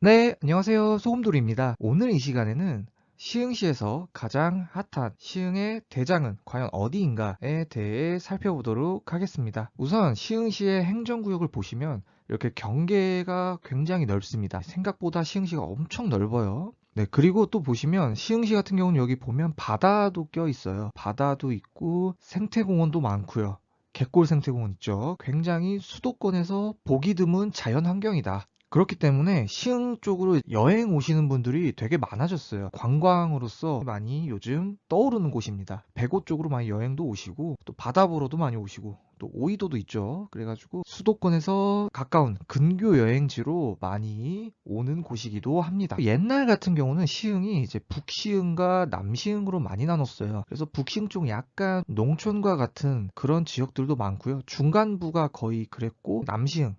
네, 안녕하세요. 소금돌이입니다. 오늘 이 시간에는 시흥시에서 가장 핫한 시흥의 대장은 과연 어디인가에 대해 살펴보도록 하겠습니다. 우선 시흥시의 행정구역을 보시면 이렇게 경계가 굉장히 넓습니다. 생각보다 시흥시가 엄청 넓어요. 네, 그리고 또 보시면 시흥시 같은 경우는 여기 보면 바다도 껴 있어요. 바다도 있고 생태공원도 많고요. 갯골 생태공원 있죠. 굉장히 수도권에서 보기 드문 자연 환경이다. 그렇기 때문에 시흥 쪽으로 여행 오시는 분들이 되게 많아졌어요. 관광으로서 많이 요즘 떠오르는 곳입니다. 백오 쪽으로 많이 여행도 오시고 또 바다 보러도 많이 오시고 또 오이도도 있죠. 그래가지고 수도권에서 가까운 근교 여행지로 많이 오는 곳이기도 합니다. 옛날 같은 경우는 시흥이 이제 북시흥과 남시흥으로 많이 나눴어요. 그래서 북시흥 쪽 약간 농촌과 같은 그런 지역들도 많고요. 중간부가 거의 그랬고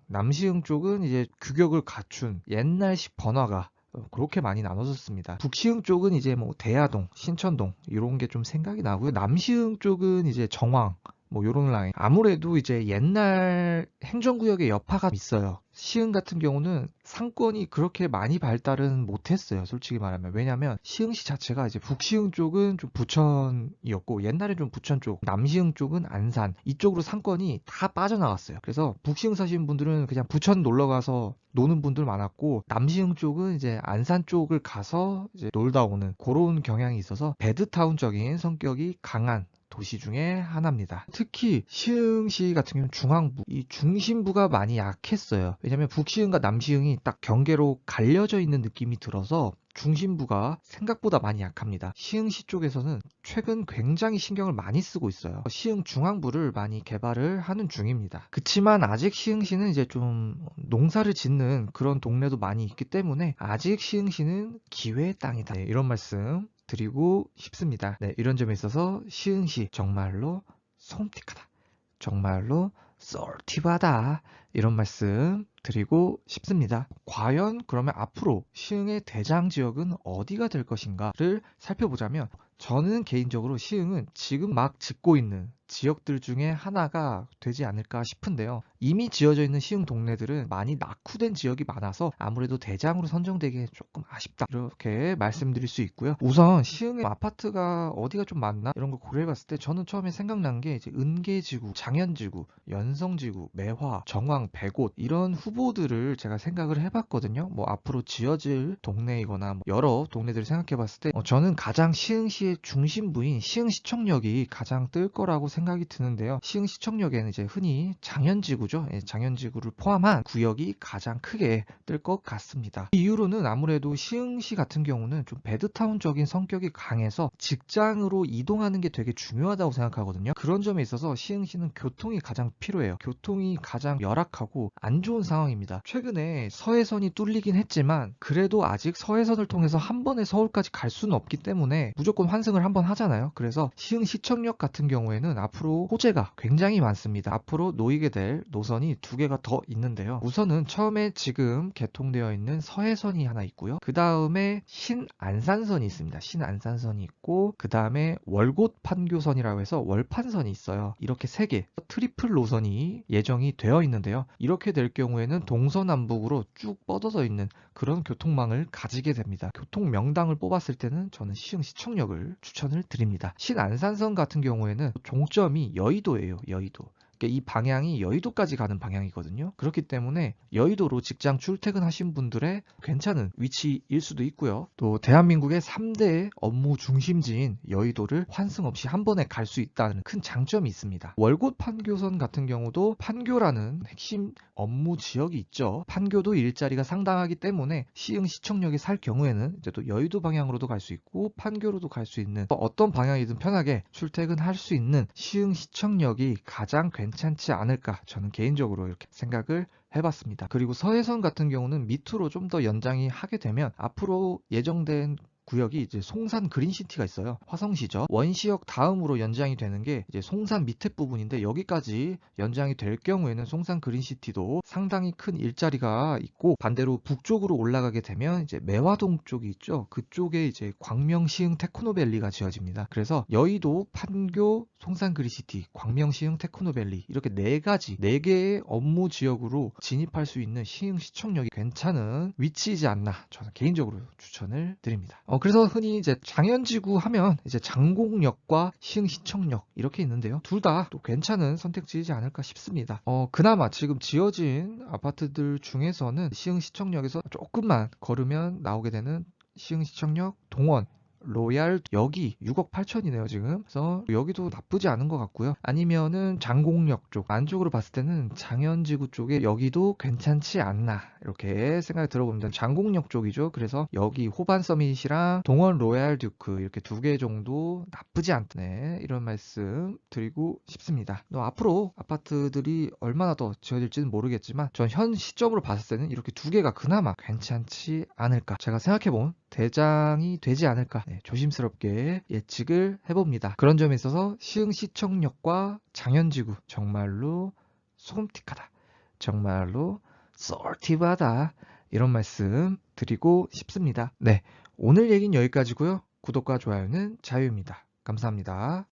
남시흥 쪽은 이제 규격을 갖춘 옛날식 번화가 그렇게 많이 나눠졌습니다. 북시흥 쪽은 이제 뭐 대야동, 신천동 이런 게 좀 생각이 나고요. 남시흥 쪽은 이제 정왕 뭐 요런 라인. 아무래도 이제 옛날 행정구역의 여파가 있어요. 시흥 같은 경우는 상권이 그렇게 많이 발달은 못했어요. 솔직히 말하면. 왜냐면 시흥시 자체가 이제 북시흥 쪽은 좀 부천이었고 옛날에 좀 부천 쪽, 남시흥 쪽은 안산 이쪽으로 상권이 다 빠져나갔어요. 그래서 북시흥 사시는 분들은 그냥 부천 놀러 가서 노는 분들 많았고 남시흥 쪽은 이제 안산 쪽을 가서 이제 놀다 오는 그런 경향이 있어서 배드타운적인 성격이 강한 도시 중에 하나입니다. 특히 시흥시 같은 경우는 중앙부, 이 중심부가 많이 약했어요. 왜냐면 북시흥과 남시흥이 딱 경계로 갈려져 있는 느낌이 들어서 중심부가 생각보다 많이 약합니다. 시흥시 쪽에서는 최근 굉장히 신경을 많이 쓰고 있어요. 시흥 중앙부를 많이 개발을 하는 중입니다. 그치만 아직 시흥시는 이제 좀 농사를 짓는 그런 동네도 많이 있기 때문에 아직 시흥시는 기회의 땅이다. 네, 이런 말씀 드리고 싶습니다. 네, 이런 점에 있어서 시흥시 정말로 솜틱하다. 정말로 쏠티바다. 이런 말씀 드리고 싶습니다. 과연 그러면 앞으로 시흥의 대장 지역은 어디가 될 것인가를 살펴보자면 저는 개인적으로 시흥은 지금 막 짓고 있는 지역들 중에 하나가 되지 않을까 싶은데요. 이미 지어져 있는 시흥 동네들은 많이 낙후된 지역이 많아서 아무래도 대장으로 선정되기에 조금 아쉽다. 이렇게 말씀드릴 수 있고요. 우선 시흥의 아파트가 어디가 좀 많나? 이런 걸 고려해 봤을 때 저는 처음에 생각난 게 이제 은계지구, 장현지구, 연성지구, 매화, 정왕, 백옷 이런 후보들을 제가 생각을 해봤거든요. 뭐 앞으로 지어질 동네이거나 뭐 여러 동네들을 생각해 봤을 때 저는 가장 시흥시의 중심부인 시흥시청역이 가장 뜰 거라고 생각이 드는데요. 시흥시청역에는 이제 흔히 장현지구죠. 예, 장현지구를 포함한 구역이 가장 크게 뜰 것 같습니다. 이 이유로는 아무래도 시흥시 같은 경우는 좀 배드타운적인 성격이 강해서 직장으로 이동하는 게 되게 중요하다고 생각하거든요. 그런 점에 있어서 시흥시는 교통이 가장 필요해요. 교통이 가장 열악하고 안 좋은 상황입니다. 최근에 서해선이 뚫리긴 했지만 그래도 아직 서해선을 통해서 한 번에 서울까지 갈 수는 없기 때문에 무조건 환승을 한번 하잖아요. 그래서 시흥시청역 같은 경우에는 앞으로 호재가 굉장히 많습니다. 앞으로 놓이게 될 노선이 두 개가 더 있는데요. 우선은 처음에 지금 개통되어 있는 서해선이 하나 있고요. 그 다음에 신안산선이 있습니다. 신안산선이 있고 그 다음에 월곶 판교선이라고 해서 월판선이 있어요. 이렇게 세 개 트리플 노선이 예정이 되어 있는데요. 이렇게 될 경우에는 동서남북으로 쭉 뻗어져 있는 그런 교통망을 가지게 됩니다. 교통 명당을 뽑았을 때는 저는 시흥시청역을 추천을 드립니다. 신안산선 같은 경우에는 종점이 여의도예요. 여의도. 그러니까 이 방향이 여의도까지 가는 방향이거든요. 그렇기 때문에 여의도로 직장 출퇴근하신 분들의 괜찮은 위치일 수도 있고요. 또 대한민국의 3대 업무 중심지인 여의도를 환승 없이 한 번에 갈 수 있다는 큰 장점이 있습니다. 월곶 판교선 같은 경우도 판교라는 핵심 업무 지역이 있죠. 판교도 일자리가 상당하기 때문에 시흥시청역에 살 경우에는 이제 또 여의도 방향으로도 갈 수 있고 판교로도 갈 수 있는 어떤 방향이든 편하게 출퇴근할 수 있는 시흥시청역이 가장 괜찮지 않을까 저는 개인적으로 이렇게 생각을 해봤습니다. 그리고 서해선 같은 경우는 밑으로 좀 더 연장이 하게 되면 앞으로 예정된 구역이 이제 송산 그린시티가 있어요. 화성시죠. 원시역 다음으로 연장이 되는 게 이제 송산 밑에 부분인데, 여기까지 연장이 될 경우에는 송산 그린시티도 상당히 큰 일자리가 있고, 반대로 북쪽으로 올라가게 되면 이제 매화동 쪽이 있죠. 그쪽에 이제 광명시흥 테크노밸리가 지어집니다. 그래서 여의도, 판교, 송산 그린시티, 광명시흥 테크노밸리, 이렇게 네 개의 업무 지역으로 진입할 수 있는 시흥시청역이 괜찮은 위치이지 않나, 저는 개인적으로 추천을 드립니다. 그래서 흔히 이제 장현지구 하면 이제 장곡역과 시흥시청역 이렇게 있는데요. 둘 다 또 괜찮은 선택지이지 않을까 싶습니다. 그나마 지금 지어진 아파트들 중에서는 시흥시청역에서 조금만 걸으면 나오게 되는 시흥시청역 동원 로얄, 여기 6억 8천이네요 지금. 그래서 여기도 나쁘지 않은 것 같고요. 아니면은 장곡역 쪽, 안쪽으로 봤을 때는 장현지구 쪽에 여기도 괜찮지 않나, 이렇게 생각이 들어봅니다. 장곡역 쪽이죠. 그래서 여기 호반 서밋이랑 동원 로얄 듀크, 이렇게 두 개 정도 나쁘지 않네, 이런 말씀 드리고 싶습니다. 앞으로 아파트들이 얼마나 더 지어질지는 모르겠지만, 전 현 시점으로 봤을 때는 이렇게 두 개가 그나마 괜찮지 않을까, 제가 생각해본 대장이 되지 않을까, 조심스럽게 예측을 해봅니다. 그런 점에 있어서 시흥시청역과 장현지구 정말로 소름틱하다, 정말로 쏠티브하다, 이런 말씀 드리고 싶습니다. 네, 오늘 얘기는 여기까지고요. 구독과 좋아요는 자유입니다. 감사합니다.